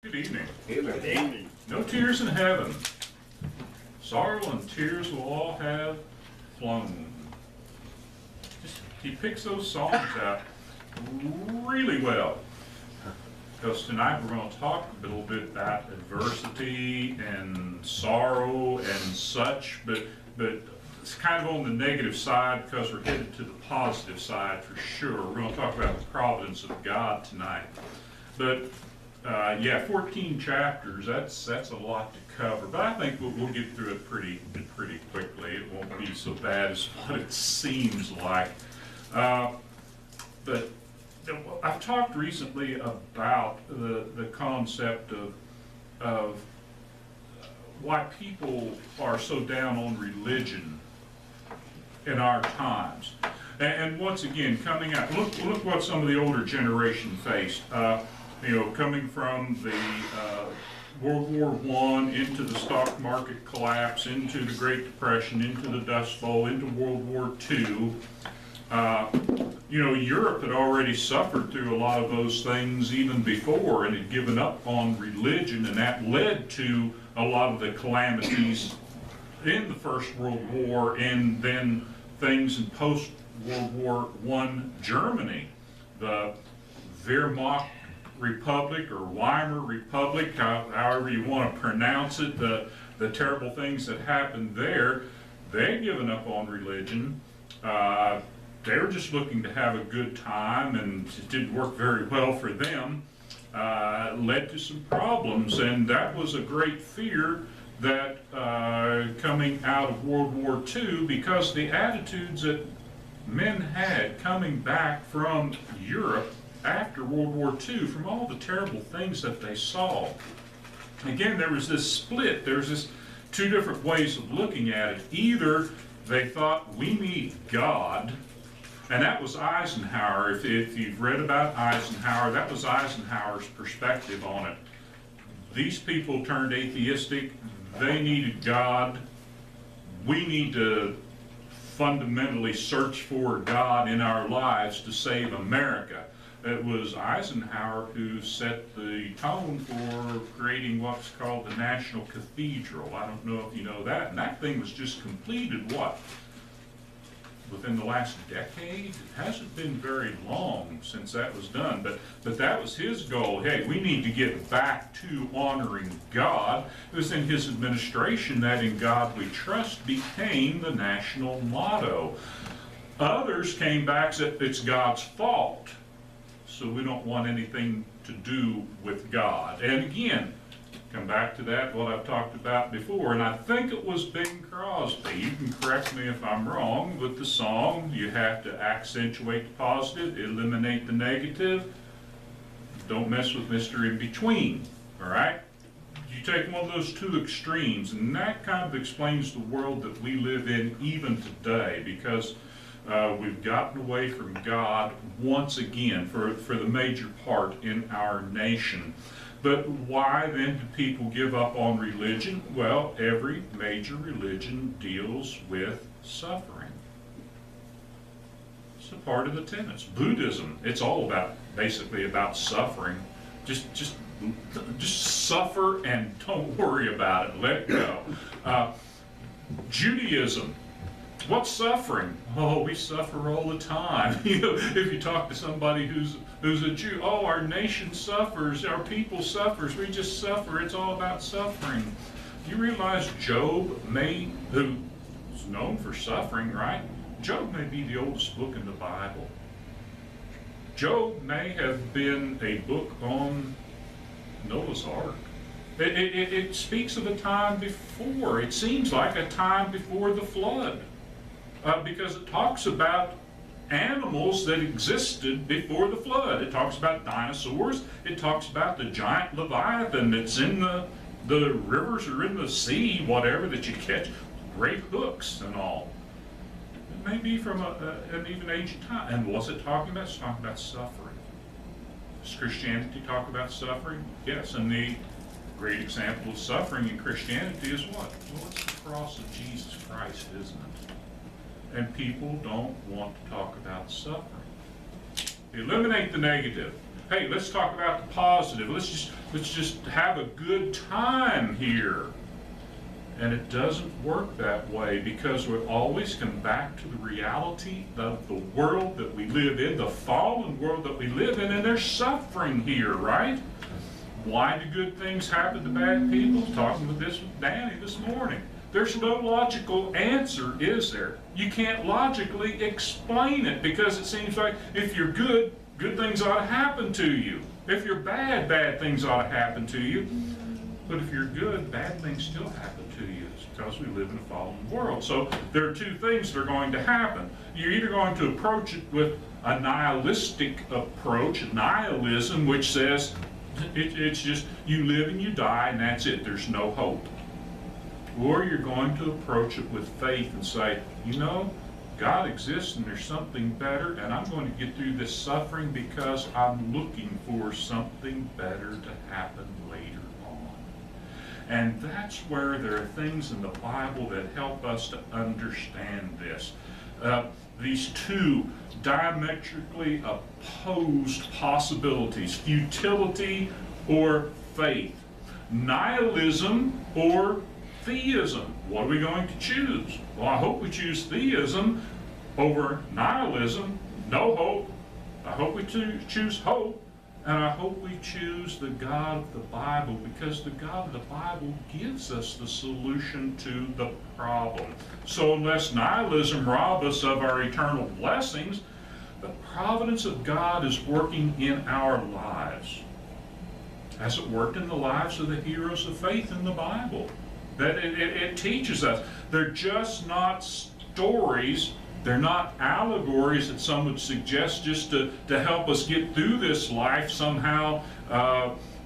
Good evening. Good evening. No tears in heaven. Sorrow and tears will all have flown. He picks those songs out really well. Because tonight we're going to talk a little bit about adversity and sorrow and such, but it's kind of on the negative side because we're headed to the positive side for sure. We're going to talk about the providence of God tonight. But yeah, 14 chapters, that's a lot to cover, but I think we'll get through it pretty quickly. It won't be so bad as what it seems like. But I've talked recently about the concept of why people are so down on religion in our times. And once again, coming out, look what some of the older generation faced. Coming from the World War I into the stock market collapse, into the Great Depression, into the Dust Bowl, into World War II. Europe had already suffered through a lot of those things even before and had given up on religion, and that led to a lot of the calamities in the First World War and then things in post-World War I Germany. The Wehrmacht Republic or Weimar Republic, however you want to pronounce it, the terrible things that happened there, they'd given up on religion. They were just looking to have a good time, and it didn't work very well for them. Led to some problems, and that was a great fear that coming out of World War II, because the attitudes that men had coming back from Europe after World War II, from all the terrible things that they saw. Again, there was this split. There's this two different ways of looking at it. Either they thought we need God, and that was Eisenhower. If you've read about Eisenhower, that was Eisenhower's perspective on it. These people turned atheistic. They needed God. We need to fundamentally search for God in our lives to save America. It was Eisenhower who set the tone for creating what's called the National Cathedral. I don't know if you know that. And that thing was just completed, within the last decade? It hasn't been very long since that was done. But that was his goal. Hey, we need to get back to honoring God. It was in his administration that "In God We Trust" became the national motto. Others came back and said it's God's fault, so we don't want anything to do with God. And again, come back to that, what I've talked about before, and I think it was Bing Crosby. You can correct me if I'm wrong with the song. You have to accentuate the positive, eliminate the negative. Don't mess with Mr. In-Between, all right? You take one of those two extremes, and that kind of explains the world that we live in even today, because we've gotten away from God once again for the major part in our nation. But why then do people give up on religion? Well, every major religion deals with suffering. It's a part of the tenets. Buddhism, it's all basically about suffering. Just suffer and don't worry about it. Let go. Judaism. What's suffering? Oh, we suffer all the time. If you talk to somebody who's a Jew, oh, our nation suffers, our people suffers, we just suffer. It's all about suffering. You realize Job who's known for suffering, right? Job may be the oldest book in the Bible. Job may have been a book on Noah's Ark. It speaks of a time before. It seems like a time before the flood. Because it talks about animals that existed before the flood. It talks about dinosaurs. It talks about the giant Leviathan that's in the rivers or in the sea, whatever, that you catch, great hooks and all. It may be from an even ancient time. And what's it talking about? It's talking about suffering. Does Christianity talk about suffering? Yes, and the great example of suffering in Christianity is what? Well, it's the cross of Jesus Christ, isn't it? And people don't want to talk about suffering. Eliminate the negative. hey, let's talk about the positive. Let's just have a good time here. And it doesn't work that way, because we always come back to the reality of the world that we live in, the fallen world that we live in, and there's suffering here, right? Why do good things happen to bad people? Talking with Danny this morning. There's no logical answer, is there? You can't logically explain it, because it seems like if you're good, good things ought to happen to you. If you're bad, bad things ought to happen to you. But if you're good, bad things still happen to you. It's because we live in a fallen world. So there are two things that are going to happen. You're either going to approach it with a nihilistic approach, nihilism, which says it's just you live and you die and that's it. There's no hope. Or you're going to approach it with faith and say, you know, God exists and there's something better, and I'm going to get through this suffering because I'm looking for something better to happen later on. And that's where there are things in the Bible that help us to understand this. These two diametrically opposed possibilities, futility or faith, nihilism or theism. What are we going to choose? Well, I hope we choose theism over nihilism, no hope. I hope we choose hope, and I hope we choose the God of the Bible, because the God of the Bible gives us the solution to the problem. So unless nihilism robs us of our eternal blessings, the providence of God is working in our lives, as it worked in the lives of the heroes of faith in the Bible. That it teaches us. They're just not stories. They're not allegories that some would suggest just to help us get through this life somehow,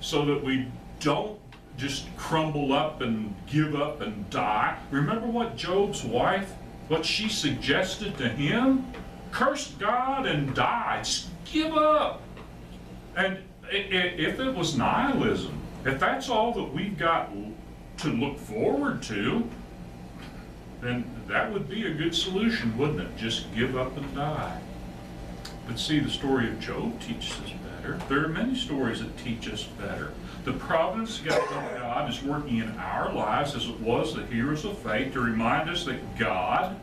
so that we don't just crumble up and give up and die. Remember what Job's wife, what she suggested to him? Curse God and die. Just give up. And if it was nihilism, if that's all that we've got to look forward to, then that would be a good solution, wouldn't it? Just give up and die. But see, the story of Job teaches us better. There are many stories that teach us better. The providence of God is working in our lives, as it was the heroes of faith, to remind us that God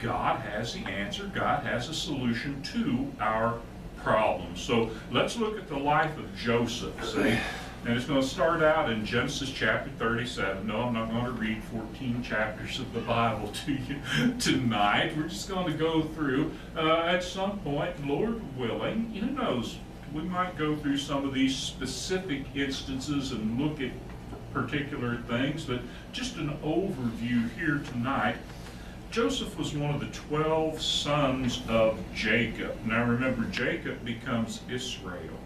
has the answer. God has a solution to our problems. So let's look at the life of Joseph, see? And it's going to start out in Genesis chapter 37. No, I'm not going to read 14 chapters of the Bible to you tonight. We're just going to go through at some point, Lord willing. Who knows? We might go through some of these specific instances and look at particular things, but just an overview here tonight. Joseph was one of the 12 sons of Jacob. Now remember, Jacob becomes Israel.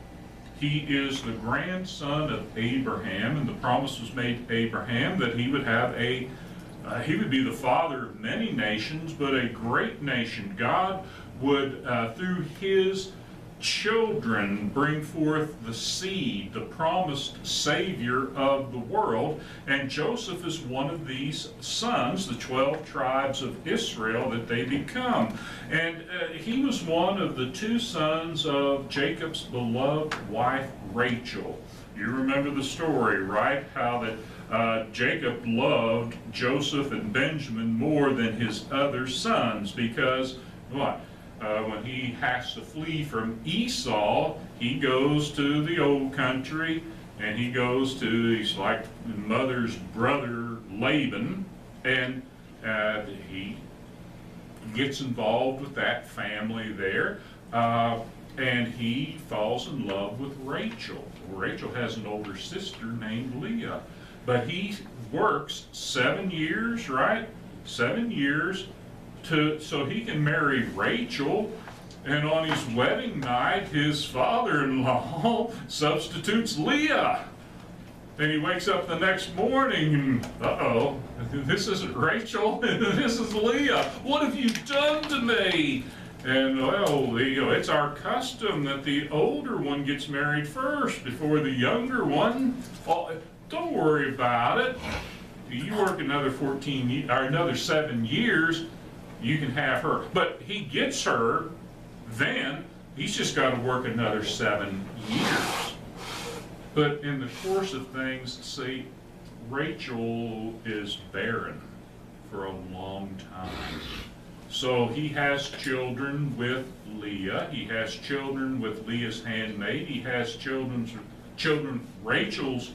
He is the grandson of Abraham, and the promise was made to Abraham that he would have he would be the father of many nations, but a great nation. God would, through his children, bring forth the seed, the promised Savior of the world. And Joseph is one of these sons, the 12 tribes of Israel that they become. And he was one of the two sons of Jacob's beloved wife, Rachel. You remember the story, right? How that Jacob loved Joseph and Benjamin more than his other sons, because what? When he has to flee from Esau, he goes to the old country, and he goes to his mother's brother Laban, and he gets involved with that family there, and he falls in love with Rachel. Rachel has an older sister named Leah, but he works 7 years, right? 7 years so he can marry Rachel, and on his wedding night, his father-in-law substitutes Leah. And he wakes up the next morning, and uh-oh, this isn't Rachel, this is Leah. What have you done to me? And well, it's our custom that the older one gets married first before the younger one. Oh, don't worry about it. You work another 7 years, you can have her. But he gets her then, He's just got to work another 7 years. But in the course of things, see, Rachel is barren for a long time. So he has children with Leah. He has children with Leah's handmaid. He has children with Rachel's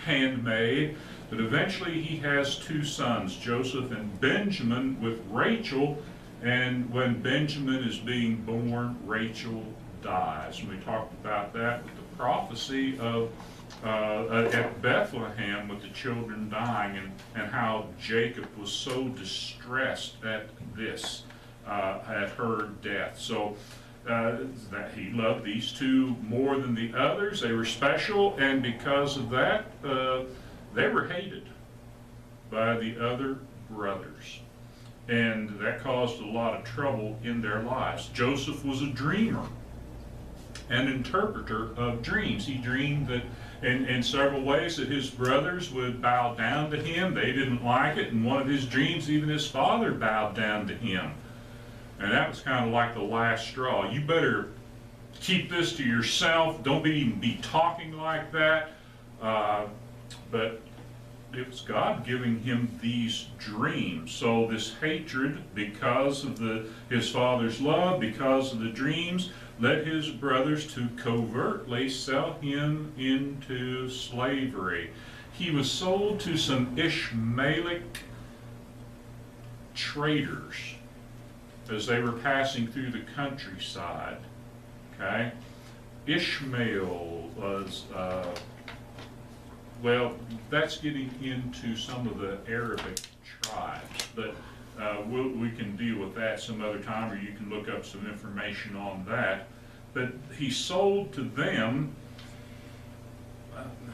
handmaid. But eventually he has 2 sons, Joseph and Benjamin, with Rachel. And when Benjamin is being born, Rachel dies. And we talked about that with the prophecy of at Bethlehem with the children dying, and how Jacob was so distressed at this, at her death. So that he loved these 2 more than the others. They were special, and because of that, they were hated by the other brothers. And that caused a lot of trouble in their lives. Joseph was a dreamer, an interpreter of dreams. He dreamed that in several ways that his brothers would bow down to him. They didn't like it. In one of his dreams, even his father bowed down to him. And that was kind of like the last straw. You better keep this to yourself. Don't even be talking like that. But it was God giving him these dreams. So this hatred, because of his father's love, because of the dreams, led his brothers to covertly sell him into slavery. He was sold to some Ishmaelic traders as they were passing through the countryside. Okay? Ishmael was, well, that's getting into some of the Arabic tribes, but we can deal with that some other time, or you can look up some information on that. But he sold to them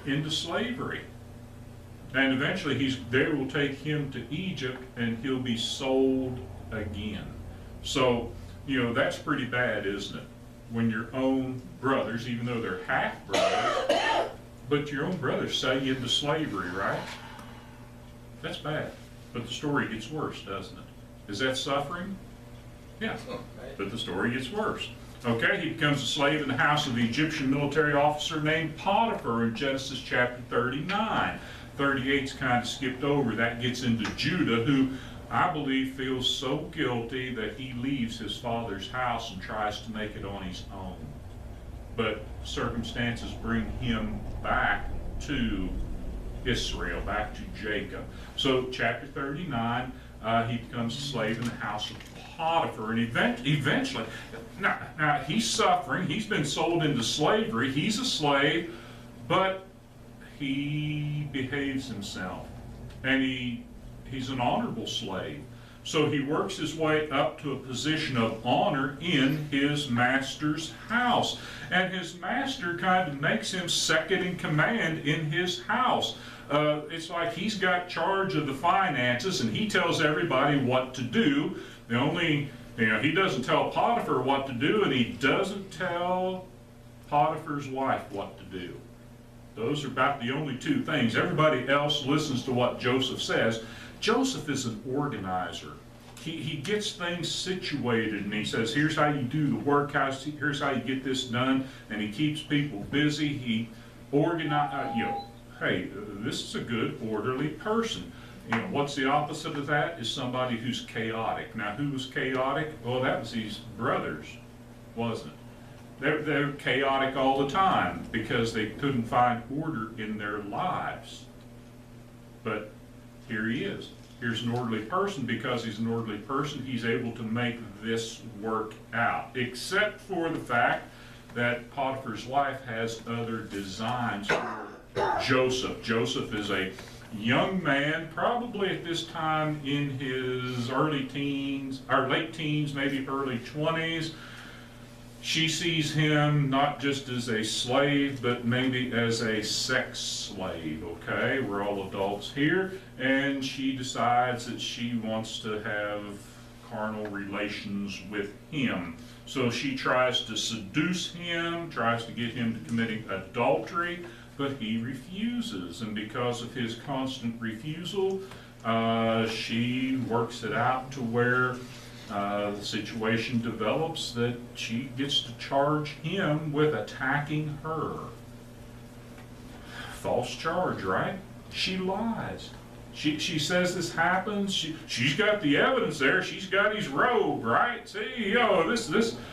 into slavery. And eventually they will take him to Egypt, and he'll be sold again. So, that's pretty bad, isn't it? When your own brothers, even though they're half-brothers, but your own brothers sell you into slavery, right? That's bad. But the story gets worse, doesn't it? Is that suffering? Yeah, but the story gets worse. Okay, he becomes a slave in the house of the Egyptian military officer named Potiphar in Genesis chapter 39. 38's kind of skipped over. That gets into Judah, who I believe feels so guilty that he leaves his father's house and tries to make it on his own. But circumstances bring him back to Israel, back to Jacob. So chapter 39, he becomes a slave in the house of Potiphar, and eventually, now he's suffering. He's been sold into slavery. He's a slave, but he behaves himself, and he's an honorable slave. So he works his way up to a position of honor in his master's house. And his master kind of makes him second in command in his house. It's like he's got charge of the finances, and he tells everybody what to do. He doesn't tell Potiphar what to do, and he doesn't tell Potiphar's wife what to do. Those are about the only 2 things. Everybody else listens to what Joseph says. Joseph is an organizer. He gets things situated, and he says, here's how you do the work, here's how you get this done, and he keeps people busy. He organizes, hey, this is a good, orderly person. What's the opposite of that? Is somebody who's chaotic. Now, who was chaotic? Well, that was these brothers, wasn't it? They're chaotic all the time because they couldn't find order in their lives. But here he is. Here's an orderly person. Because he's an orderly person, he's able to make this work out. Except for the fact that Potiphar's wife has other designs for Joseph. Joseph is a young man, probably at this time in his early teens, or late teens, maybe early 20s. She sees him not just as a slave, but maybe as a sex slave, okay? We're all adults here. And she decides that she wants to have carnal relations with him. So she tries to seduce him, tries to get him to committing adultery, but he refuses. And because of his constant refusal, she works it out to where the situation develops that she gets to charge him with attacking her. False charge, right? She lies. She says this happens. She's got the evidence there. She's got his robe, right? See,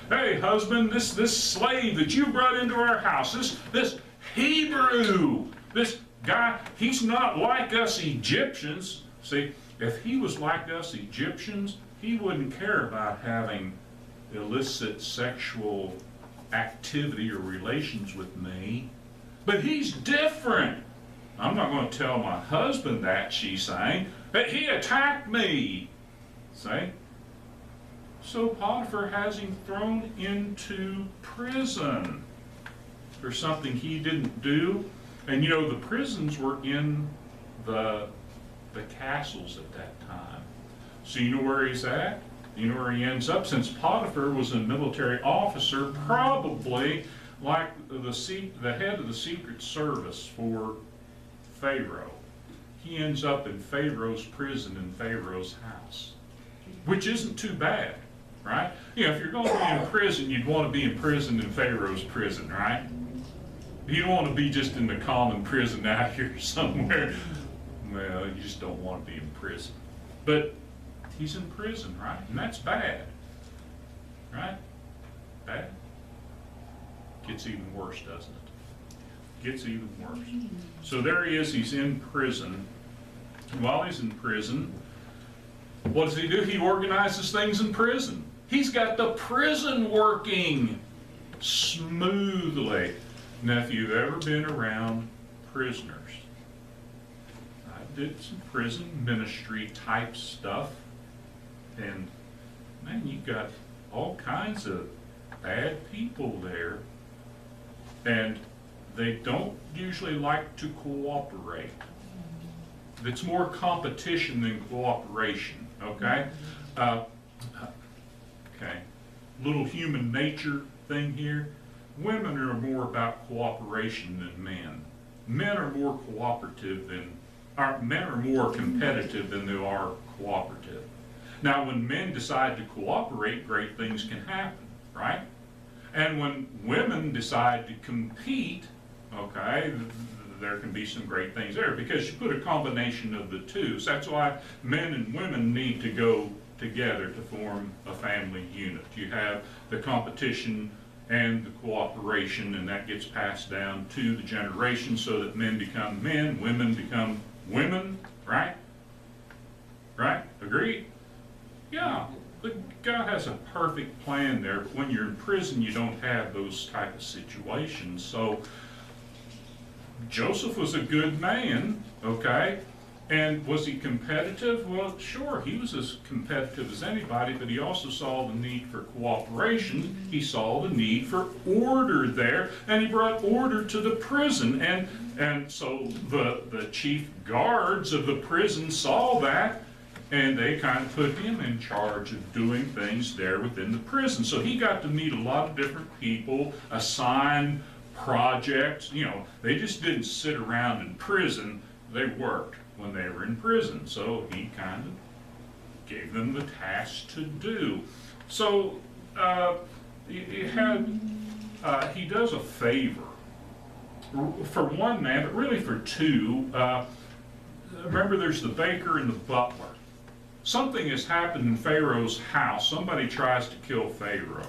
hey husband, this slave that you brought into our house, this Hebrew, this guy, he's not like us Egyptians. See, if he was like us Egyptians, he wouldn't care about having illicit sexual activity or relations with me. But he's different. I'm not going to tell my husband that, she's saying. But he attacked me. See? So Potiphar has him thrown into prison for something he didn't do. And you know, the prisons were in the castles at that time. So you know where he's at? You know where he ends up? Since Potiphar was a military officer, probably like the head of the Secret Service for Pharaoh. He ends up in Pharaoh's prison in Pharaoh's house, which isn't too bad, right? You know, if you're going to be in prison, you'd want to be imprisoned in Pharaoh's prison, right? You don't want to be just in the common prison out here somewhere. Well, you just don't want to be in prison. But he's in prison, right? And that's bad, right? Bad. Gets even worse, doesn't it? Gets even worse. So there he is, he's in prison. While he's in prison, what does he do? He organizes things in prison. He's got the prison working smoothly. Now, if you've ever been around prisoners, I did some prison ministry type stuff, and man, you got all kinds of bad people there, and they don't usually like to cooperate. It's more competition than cooperation, okay? Okay, little human nature thing here. Women are more about cooperation than men. Men are more cooperative than, men are more competitive than they are cooperative. Now, when men decide to cooperate, great things can happen, right? And when women decide to compete, okay, there can be some great things there because you put a combination of the two. So that's why men and women need to go together to form a family unit. You have the competition and the cooperation, and that gets passed down to the generation so that men become men, women become women, right? Right? Agreed? Yeah. But God has a perfect plan there, but when you're in prison, you don't have those type of situations. So Joseph was a good man, okay? And was he competitive? Well, sure, he was as competitive as anybody, but he also saw the need for cooperation. He saw the need for order there, and he brought order to the prison. And so the chief guards of the prison saw that, and they kind of put him in charge of doing things there within the prison. So he got to meet a lot of different people, assign projects. You know, they just didn't sit around in prison, they worked when they were in prison. So he kind of gave them the task to do. So he does a favor for one man, but really for two. Remember, there's the baker and the butler. Something has happened in Pharaoh's house. Somebody tries to kill Pharaoh,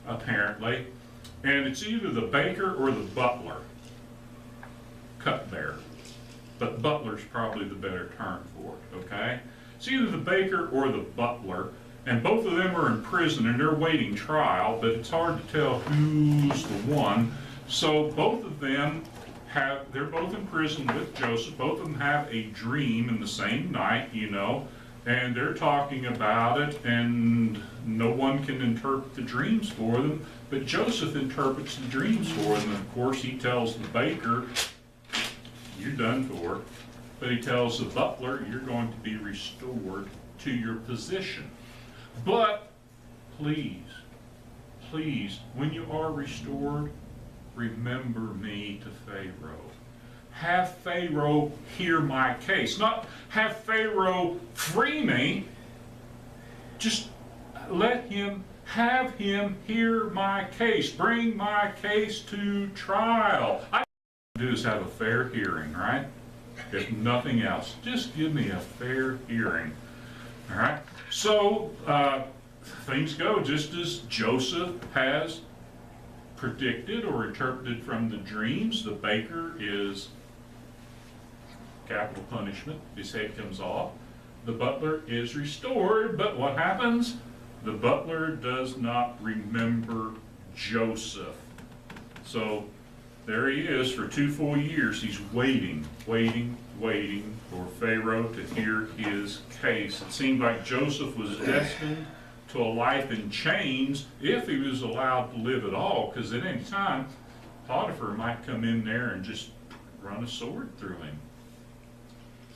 apparently. And it's either the baker or the butler, cupbearer. But butler's probably the better term for it, okay? It's either the baker or the butler, and both of them are in prison and they're waiting trial, but it's hard to tell who's the one. So both of them they're both in prison with Joseph. Both of them have a dream in the same night, you know, and they're talking about it, and no one can interpret the dreams for them, but Joseph interprets the dreams for them. And of course, he tells the baker, you're done for. But he tells the butler, you're going to be restored to your position. But please, please, when you are restored, remember me to Pharaoh. Have Pharaoh hear my case. Not have Pharaoh free me. Just have him hear my case, bring my case to trial. I do is have a fair hearing, right? If nothing else, just give me a fair hearing. All right. So things go just as Joseph has predicted or interpreted from the dreams. The baker is capital punishment. His head comes off. The butler is restored, but what happens? The butler does not remember Joseph. So there he is for 2 full years. He's waiting for Pharaoh to hear his case. It seemed like Joseph was destined to a life in chains if he was allowed to live at all, because at any time Potiphar might come in there and just run a sword through him.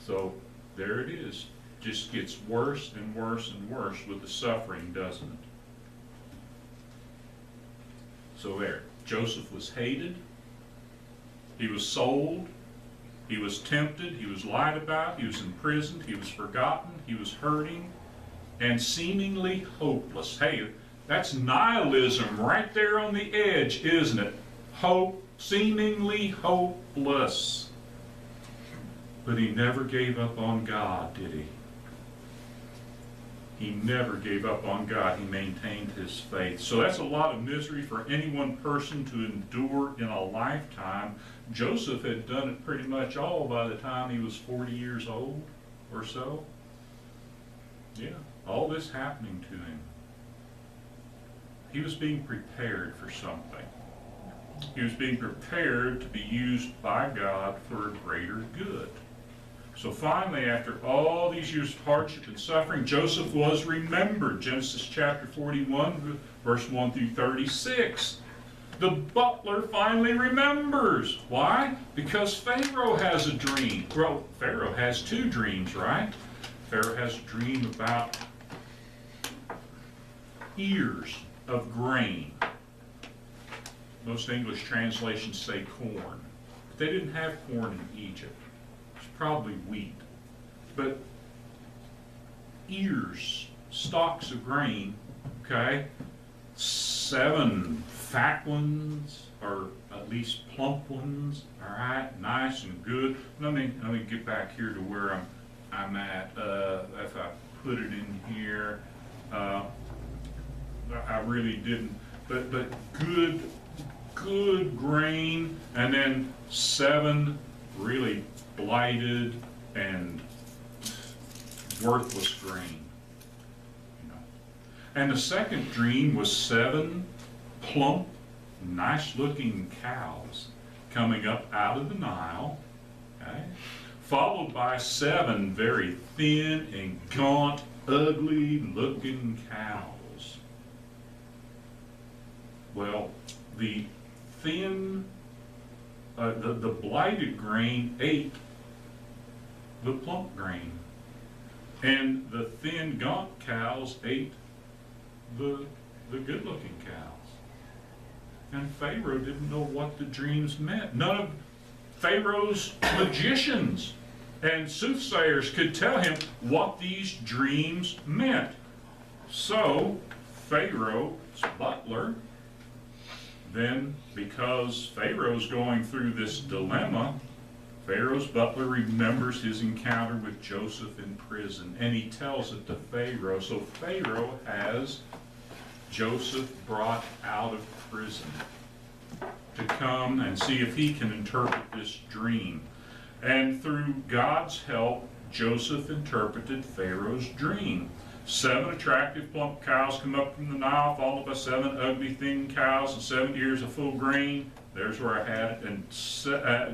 So there it is. Just gets worse and worse and worse with the suffering, doesn't it? So there, Joseph was hated, he was sold, he was tempted, he was lied about, he was imprisoned, he was forgotten, he was hurting, and seemingly hopeless. Hey, that's nihilism right there on the edge, isn't it? Seemingly hopeless. But he never gave up on God, did he? He never gave up on God. He maintained his faith. So that's a lot of misery for any one person to endure in a lifetime. Joseph had done it pretty much all by the time he was 40 years old or so. Yeah, all this happening to him. He was being prepared for something. He was being prepared to be used by God for a greater good. So finally, after all these years of hardship and suffering, Joseph was remembered. Genesis chapter 41, verse 1 through 36. The butler finally remembers. Why? Because Pharaoh has a dream. Well, Pharaoh has 2 dreams, right? Pharaoh has a dream about ears of grain. Most English translations say corn. But they didn't have corn in Egypt. Probably wheat, but ears, stalks of grain, okay? 7 fat ones, or at least plump ones, all right, nice and good. Let me get back here to where I'm at. If I put it in here, I really didn't, but good grain, and then 7 really blighted and worthless grain. And the second dream was 7 plump, nice-looking cows coming up out of the Nile, okay? Followed by 7 very thin and gaunt, ugly-looking cows. Well, the thin the blighted grain ate the plump grain, and the thin, gaunt cows ate the good-looking cows. And Pharaoh didn't know what the dreams meant. None of Pharaoh's magicians and soothsayers could tell him what these dreams meant. So Pharaoh's butler, then, because Pharaoh's going through this dilemma, Pharaoh's butler remembers his encounter with Joseph in prison, and he tells it to Pharaoh. So Pharaoh has Joseph brought out of prison to come and see if he can interpret this dream. And through God's help, Joseph interpreted Pharaoh's dream. 7 attractive plump cows come up from the Nile, followed by 7 ugly thin cows and 7 ears of full grain. There's where I had it. And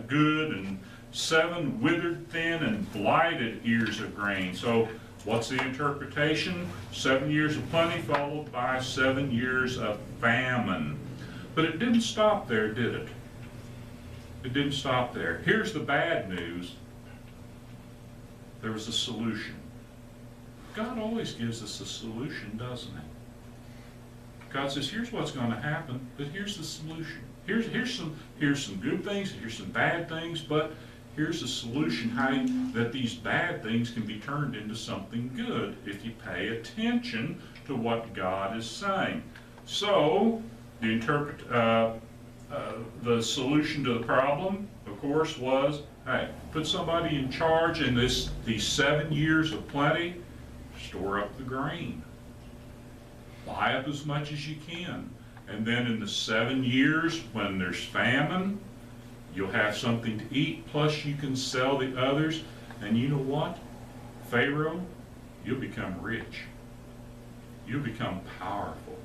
good, and 7 withered, thin, and blighted ears of grain. So what's the interpretation? 7 years of plenty followed by 7 years of famine. But it didn't stop there, did it? It didn't stop there. Here's the bad news. There was a solution. God always gives us a solution, doesn't he? God says, here's what's going to happen, but here's the solution. Here's some good things, here's some bad things, but here's a solution that these bad things can be turned into something good if you pay attention to what God is saying. So, the solution to the problem, of course, was, hey, put somebody in charge in these 7 years of plenty, store up the grain. Buy up as much as you can. And then in the 7 years when there's famine, you'll have something to eat, plus you can sell the others. And you know what? Pharaoh, you'll become rich. You'll become powerful.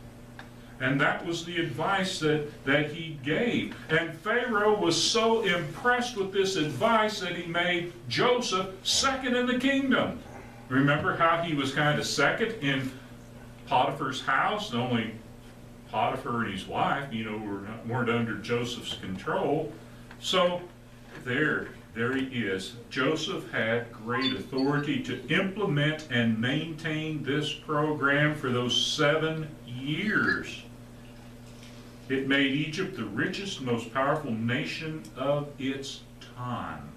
And that was the advice that he gave. And Pharaoh was so impressed with this advice that he made Joseph second in the kingdom. Remember how he was kind of second in Potiphar's house? Only Potiphar and his wife, weren't under Joseph's control. So there he is. Joseph had great authority to implement and maintain this program for those 7 years. It made Egypt the richest, most powerful nation of its time.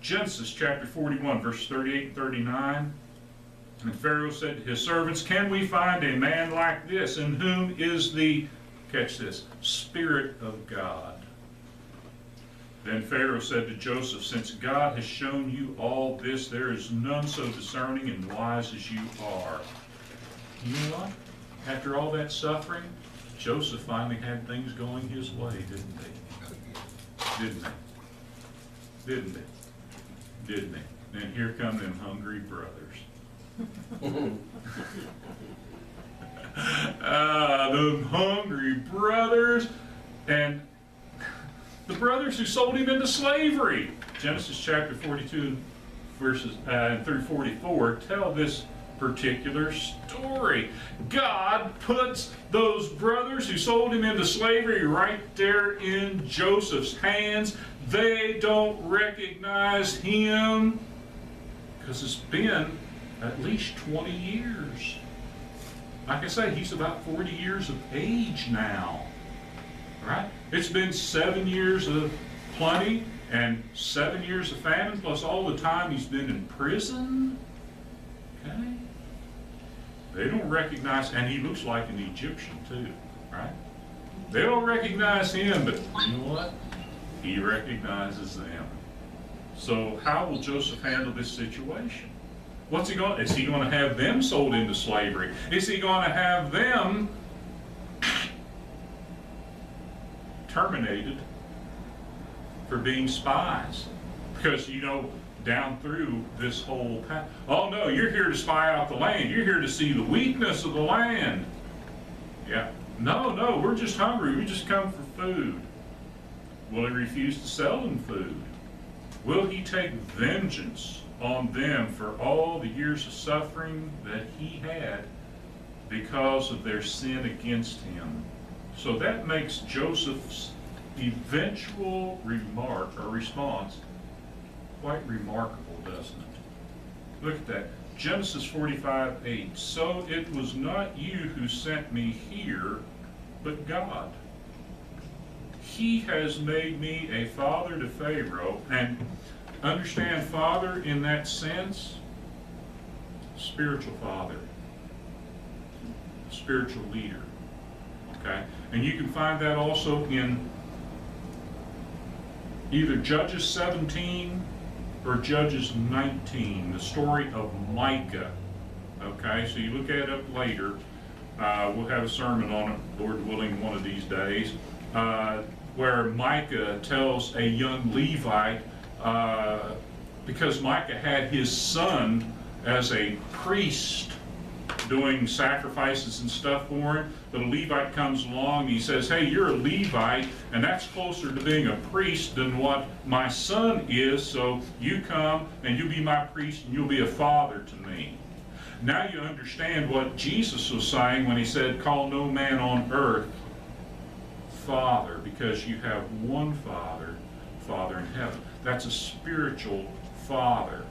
Genesis chapter 41, verse 38 and 39. And Pharaoh said to his servants, "Can we find a man like this, in whom is the," catch this, "Spirit of God?" Then Pharaoh said to Joseph, "Since God has shown you all this, there is none so discerning and wise as you are." You know what? After all that suffering, Joseph finally had things going his way, didn't he? Didn't he? And here come them hungry brothers. Them hungry brothers. And the brothers who sold him into slavery. Genesis chapter 42 verses through 44 tell this particular story. God puts those brothers who sold him into slavery right there in Joseph's hands. They don't recognize him because it's been at least 20 years. Like I say, he's about 40 years of age now. Right? It's been 7 years of plenty and 7 years of famine, plus all the time he's been in prison. Okay? They don't recognize, and he looks like an Egyptian too, right? They don't recognize him, but you know what? He recognizes them. So how will Joseph handle this situation? What's he going? Is he going to have them sold into slavery? Is he going to have them terminated for being spies? Because down through this whole path, oh no, you're here to spy out the land. You're here to see the weakness of the land. Yeah. No, we're just hungry. We just come for food. Will he refuse to sell them food? Will he take vengeance on them for all the years of suffering that he had because of their sin against him? So that makes Joseph's eventual remark or response quite remarkable, doesn't it? Look at that. Genesis 45:8. So it was not you who sent me here, but God. He has made me a father to Pharaoh. And understand father in that sense, spiritual father, spiritual leader. Okay? And you can find that also in either Judges 17 or Judges 19, the story of Micah. Okay, so you look at it up later. We'll have a sermon on it, Lord willing, one of these days, where Micah tells a young Levite, because Micah had his son as a priest doing sacrifices and stuff for him, but a Levite comes along and he says, "Hey, you're a Levite, and that's closer to being a priest than what my son is, so you come and you'll be my priest and you'll be a father to me." Now you understand what Jesus was saying when he said, "Call no man on earth Father, because you have one Father, Father in heaven." That's a spiritual father.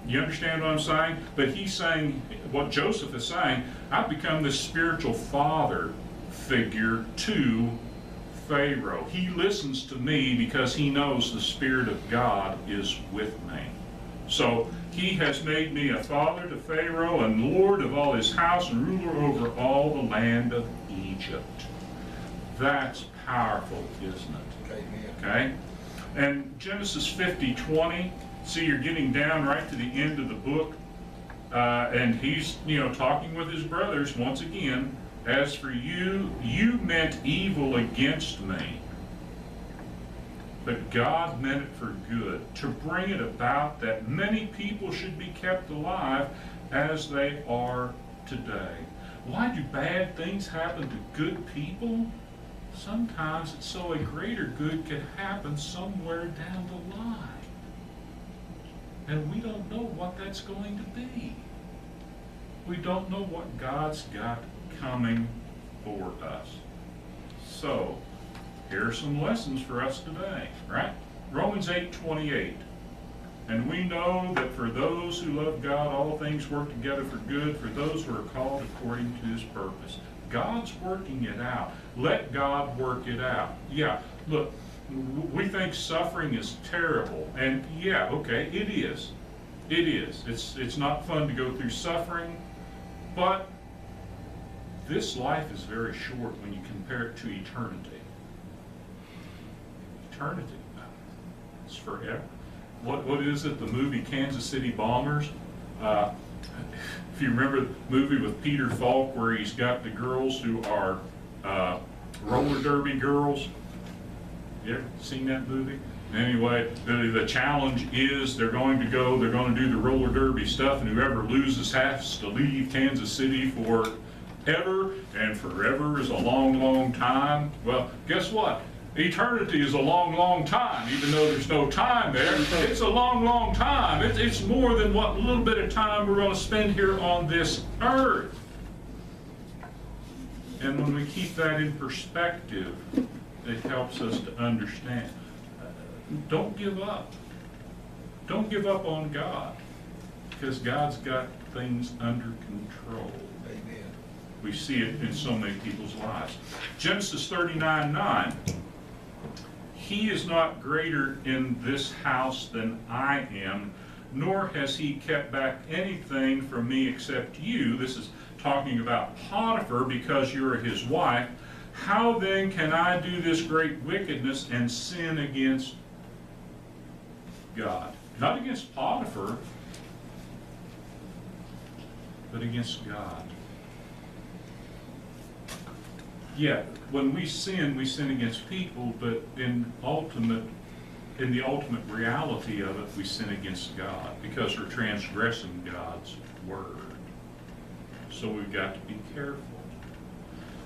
You understand what I'm saying? But he's saying, what Joseph is saying, I've become this spiritual father figure to Pharaoh. He listens to me because he knows the Spirit of God is with me. So he has made me a father to Pharaoh and Lord of all his house and ruler over all the land of Egypt. That's powerful, isn't it? Amen. Okay? And Genesis 50:20, see, you're getting down right to the end of the book, and he's, talking with his brothers once again. As for you, you meant evil against me, but God meant it for good, to bring it about that many people should be kept alive as they are today. Why do bad things happen to good people? Sometimes it's so a greater good can happen somewhere down the line. And we don't know what that's going to be. We don't know what God's got coming for us. So, here are some lessons for us today, right? Romans 8:28. And we know that for those who love God, all things work together for good, for those who are called according to his purpose. God's working it out. Let God work it out. Yeah, look, we think suffering is terrible. And yeah, okay, it is. It is. It's not fun to go through suffering, but this life is very short when you compare it to eternity. Eternity. It's forever. What is it, the movie Kansas City Bombers? If you remember the movie with Peter Falk where he's got the girls who are roller derby girls. You ever seen that movie? Anyway, the challenge is they're going to do the roller derby stuff, and whoever loses has to leave Kansas City forever, and forever is a long, long time. Well, guess what? Eternity is a long, long time, even though there's no time there. It's a long, long time. It's more than what little bit of time we're going to spend here on this earth. And when we keep that in perspective, it helps us to understand. Don't give up. Don't give up on God, because God's got things under control. Amen. We see it in so many people's lives. Genesis 39:9. He is not greater in this house than I am, nor has he kept back anything from me except you. This is talking about Potiphar, because you're his wife. How then can I do this great wickedness and sin against God? Not against Potiphar, but against God. Yeah, when we sin against people, but in the ultimate reality of it, we sin against God because we're transgressing God's word. So we've got to be careful.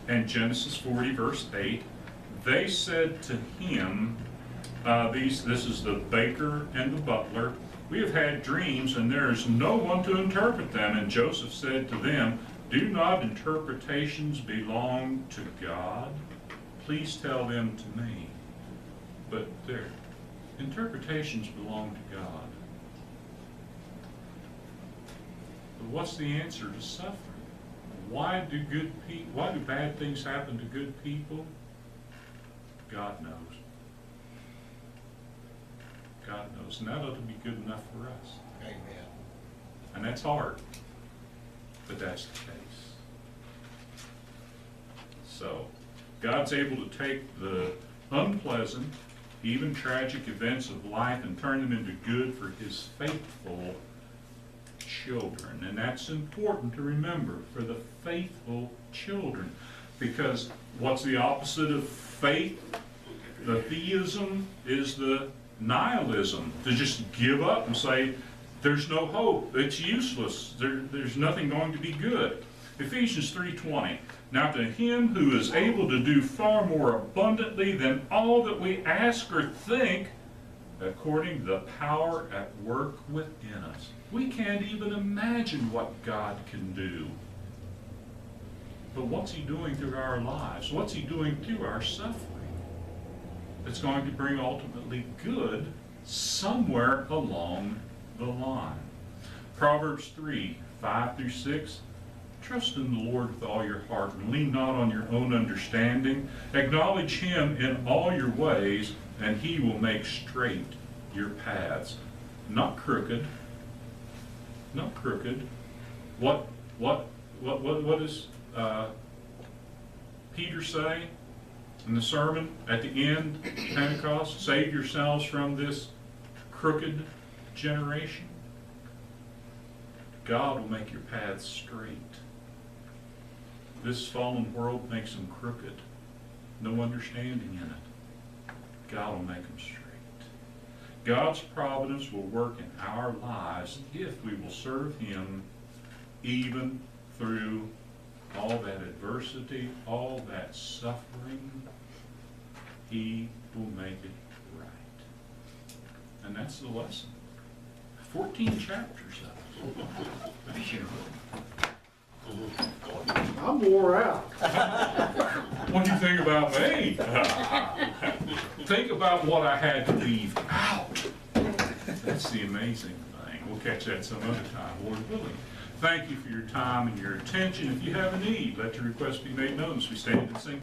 And Genesis 40, verse 8, they said to him, this is the baker and the butler, we have had dreams, and there is no one to interpret them. And Joseph said to them, do not interpretations belong to God? Please tell them to me. But their interpretations belong to God. But what's the answer to suffering? Why do bad things happen to good people? God knows. God knows, and that ought to be good enough for us. Amen. And that's hard, but that's the case. So, God's able to take the unpleasant, even tragic events of life and turn them into good for his faithful children. And that's important to remember, for the faithful children. Because what's the opposite of faith? The theism is the nihilism, to just give up and say, there's no hope, it's useless, there's nothing going to be good. Ephesians 3:20, now to him who is able to do far more abundantly than all that we ask or think, according to the power at work within us. We can't even imagine what God can do. But what's he doing through our lives? What's he doing through our suffering? It's going to bring ultimately good somewhere along the line. Proverbs 3:5-6, Trust in the Lord with all your heart and lean not on your own understanding. Acknowledge him in all your ways, and he will make straight your paths. Not crooked. Not crooked. What does Peter say in the sermon at the end of Pentecost? Save yourselves from this crooked generation. God will make your paths straight. This fallen world makes them crooked. No understanding in it. God will make them straight. God's providence will work in our lives if we will serve him even through all that adversity, all that suffering. He will make it right. And that's the lesson. 14 chapters of it. I'm wore out. What do you think about me? Think about what I had to leave out. That's the amazing thing. We'll catch that some other time, Lord willing. Thank you for your time and your attention. If you have a need, let your request be made known as we stand and sing.